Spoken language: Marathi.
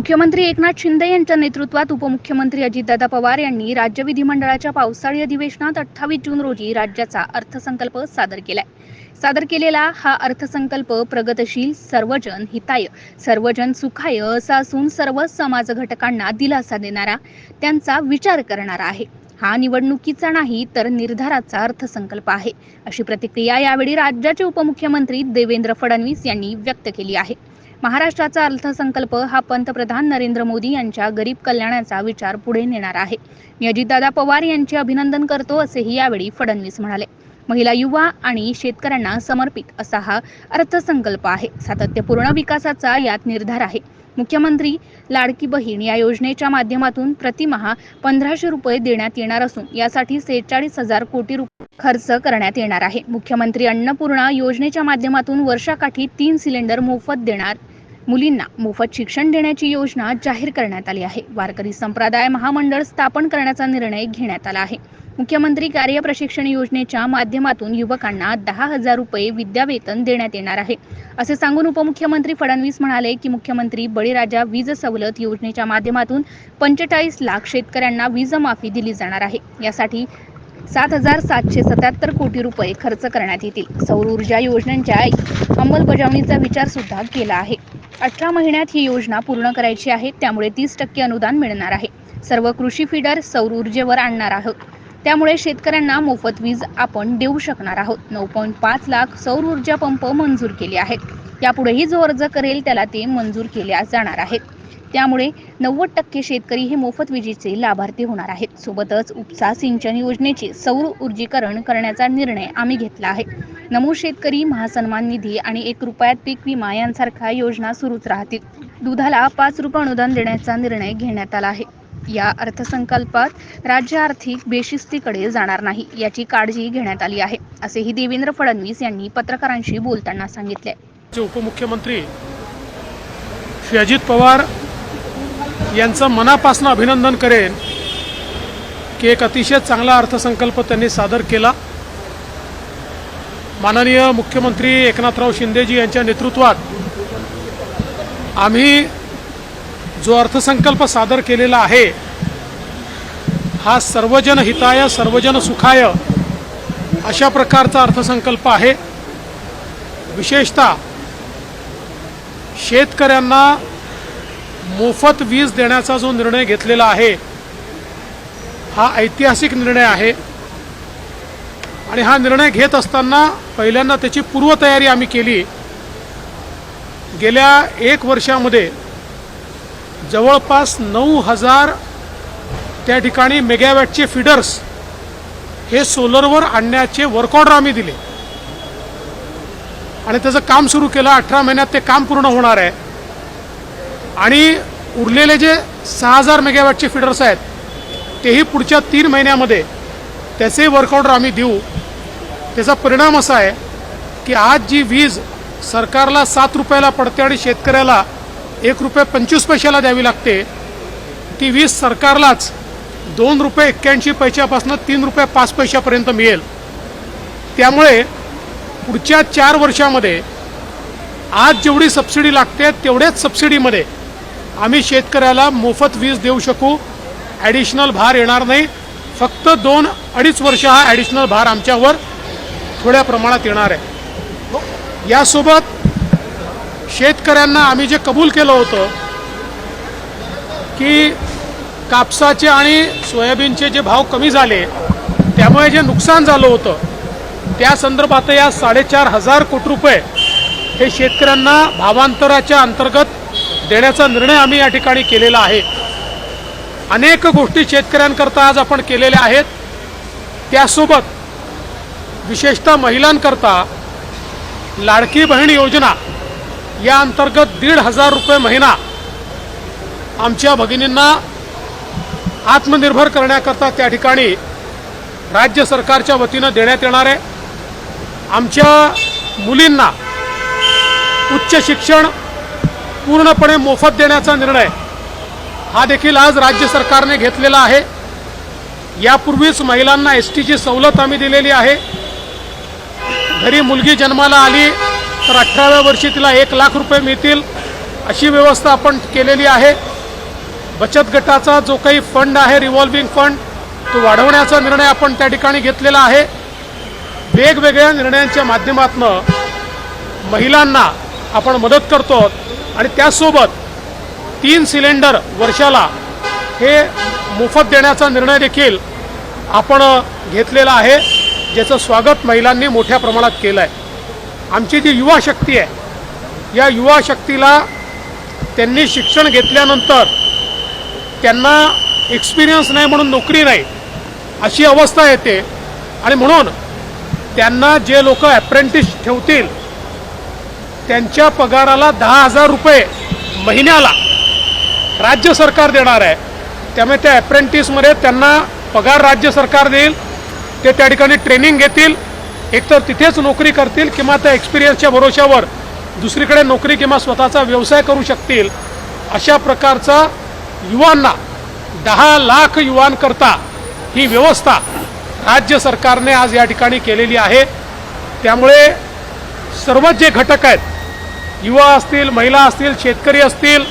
मुख्यमंत्री एकनाथ शिंदे यांच्या नेतृत्वात उपमुख्यमंत्री अजितदादा पवार यांनी राज्य विधिमंडळाच्या पावसाळी अधिवेशनात 28 जून रोजी राज्याचा अर्थसंकल्प सादर केलाय. सादर केलेला हा अर्थसंकल्प प्रगतशील, सर्वजन हिताय, सर्वजन सुखाय असा असून सर्व समाज घटकांना दिलासा देणारा, त्यांचा विचार करणारा आहे. हा निवडणुकीचा नाही तर निर्धाराचा अर्थसंकल्प आहे, अशी प्रतिक्रिया यावेळी राज्याचे उपमुख्यमंत्री देवेंद्र फडणवीस यांनी व्यक्त केली आहे. महाराष्ट्राचा अर्थसंकल्प हा पंतप्रधान नरेंद्र मोदी यांच्या गरीब कल्याणाचा विचार पुढे नेणार आहे. मी अजितदादा पवार यांचे अभिनंदन करतो, असेही यावेळी फडणवीस म्हणाले. महिला, युवा आणि शेतकऱ्यांना समर्पित असा हा अर्थसंकल्प आहे. सातत्यपूर्ण विकासाचा यात निर्धार आहे. मुख्यमंत्री लाडकी बहीण या योजनेच्या माध्यमातून प्रतिमाह 1500 रुपये देण्यात येणार असून यासाठी 46,000 कोटी रुपये खर्च करण्यात येणार आहे. मुख्यमंत्री अन्नपूर्णा योजनेच्या माध्यमातून वर्षाकाठी 3 सिलेंडर मोफत देणार. मुलींना मोफत शिक्षण देण्याची योजना जाहीर करण्यात आली आहे. वारकरी संप्रदाय महामंडळ स्थापन करण्याचा निर्णय घेण्यात आला आहे. मुख्यमंत्री कार्य प्रशिक्षण योजनेच्या माध्यमातून युवकांना 10,000 रुपये विद्यावेतन देण्यात येणार आहे, असे सांगून उपमुख्यमंत्री फडणवीस म्हणाले की मुख्यमंत्री बळीराजा वीज सवलत योजनेच्या माध्यमातून 45 लाख शेतकऱ्यांना वीज माफी दिली जाणार आहे. यासाठी 7,777 कोटी रुपये खर्च करण्यात येतील. सौर ऊर्जा योजनेच्या अंमलबजावणीचा विचार सुद्धा केला आहे. 18 महिन्यात ही योजना पूर्ण करायची आहे, त्यामुळे 30% अनुदान मिळणार आहे. सर्व कृषी फीडर सौर ऊर्जेवर आणणार आहोत, त्यामुळे शेतकऱ्यांना मोफत वीज आपण देऊ शकणार आहोत. 9.5 लाख सौर ऊर्जा पंप मंजूर केले आहेत. यापुढेही जो अर्ज करेल त्याला ते मंजूर केल्या जाणार आहेत. त्यामुळे 90% शेतकरी हे मोफत विजेचे लाभार्थी होणार आहेत. सोबतच उपसा सिंचन योजनेचे सौर ऊर्जीकरण करण्याचा निर्णय आम्ही घेतला आहे. नमूद शेतकरी महासन्मान निधी आणि 1 रुपयात पीक विमा यांसारख्या योजना सुरूच राहतील. दुधाला 5 रुपये अनुदान देण्याचा निर्णय घेण्यात आला आहे. या अर्थसंकल्पात राज्य आर्थिक बेशिस्तीकडे जाणार नाही याची काळजी घेण्यात आली आहे, असेही देवेंद्र फडणवीस यांनी पत्रकारांशी बोलताना सांगितले. उपमुख्यमंत्री श्री अजित पवार यांचं मनापासून अभिनंदन करेन की एक अतिशय चांगला अर्थसंकल्प त्यांनी सादर केला. माननीय मुख्यमंत्री एकनाथराव शिंदेजी यांच्या नेतृत्वात आम्ही जो अर्थसंकल्प सादर केलेला आहे हा सर्वजन हिताय, सर्वजन सुखाय अशा प्रकारचा अर्थसंकल्प आहे. विशेषतः शेतकऱ्यांना मोफत वीज देण्याचा जो निर्णय घेतलेला आहे हा ऐतिहासिक निर्णय आहे आणि हा निर्णय घेत असताना पहिल्यांदा त्याची पूर्वतयारी आम्ही केली. गेल्या 1 वर्षामध्ये जवळपास 9,000 त्या ठिकाणी मेगावॅटचे फीडर्स हे सोलरवर आणण्याचे वर्क ऑर्डर आम्ही दिले आणि त्याचं काम सुरू केलं. 18 महिन्यात ते काम पूर्ण होणार आहे आणि उरलेले जे 6,000 मेगावॅटचे फीडर्स आहेत तेही पुढच्या 3 महिन्यामध्ये त्याचे वर्क ऑर्डर आम्ही देऊ. त्याचा परिणाम असा आहे की आज जी वीज सरकारला 7 रुपयाला पडते आणि शेतकऱ्याला 1 रुपये 25 पैशाला द्यावी लागते, ती वीज सरकारलाच 2 रुपये 81 पैशापासून 3 रुपये 5 पैशापर्यंत मिळेल. त्यामुळे पुढच्या 4 वर्षामध्ये आज जेवढी सबसिडी लागते तेवढ्याच सबसिडीमध्ये आम्ही शेतकऱ्याला मोफत वीज देऊ शकू. ॲडिशनल भार येणार नाही. फक्त 2-2.5 वर्ष हा ॲडिशनल भार आमच्यावर थोड्या प्रमाणात येणार आहे. यासोबत शेतकऱ्यांना आम्ही जे कबूल केलं होतं की कापसाचे आणि सोयाबीनचे जे भाव कमी झाले त्यामुळे जे नुकसान झालं होतं त्या संदर्भात या 4,500 कोटी रुपये हे शेतकऱ्यांना भावांतराच्या अंतर्गत देण्याचा निर्णय आम्ही या ठिकाणी केलेला आहे. अनेक गोष्टी शेतकऱ्यांकरता आज आपण केलेल्या आहेत. त्यासोबत विशेषतः महिलांकरता लाडकी बहीण योजना या अंतर्गत 1,500 रुपये महिना आमच्या भगिनींना आत्मनिर्भर करण्याकरता त्या ठिकाणी राज्य सरकारच्या वतीनं देण्यात येणार आहे. आमच्या मुलींना उच्च शिक्षण पूर्णपणे मोफत देण्याचा निर्णय हा देखील आज राज्य सरकारने घेतलेला आहे. यापूर्वीच महिलांना एसटीची सवलत आम्ही दिलेली आहे. घरी मुलगी जन्माला आली तर 18व्या वर्षी तिला 1 लाख रुपये मिळतील अशी व्यवस्था आपण केलेली आहे. बचत गटाचा जो काही फंड आहे रिव्हॉल्विंग फंड तो वाढवण्याचा निर्णय आपण त्या ठिकाणी घेतलेला आहे. वेगवेगळ्या निर्णयांच्या माध्यमातून महिलांना आपण मदत करतो आणि त्यासोबत 3 सिलेंडर वर्षाला हे मोफत देण्याचा निर्णय देखील आपण घेतलेला आहे, ज्याचं स्वागत महिलांनी मोठ्या प्रमाणात केलं आहे. आमची जी युवा शक्ती आहे या युवा शक्तीला त्यांनी शिक्षण घेतल्यानंतर त्यांना एक्सपिरियन्स नाही म्हणून नोकरी नाही अशी अवस्था येते आणि म्हणून त्यांना जे लोक अप्रेंटिस ठेवतील त्यांच्या पगाराला 10,000 रुपये महिन्याला राज्य सरकार देणार आहे. त्यामुळे त्या अप्रेंटिसमध्ये त्यांना पगार राज्य सरकार देईल, ते त्या ठिकाणी ट्रेनिंग घेतील, एकतर तिथेच नोकरी करतील किंवा त्या एक्सपिरियन्सच्या भरोशावर दुसरीकडे नोकरी किंवा स्वतःचा व्यवसाय करू शकतील. अशा प्रकारचा युवांना 10 लाख युवांकरता ही व्यवस्था राज्य सरकारने आज या ठिकाणी केलेली आहे. त्यामुळे सर्व जे घटक आहेत, युवा असतील, महिला असतील, शेतकरी असतील,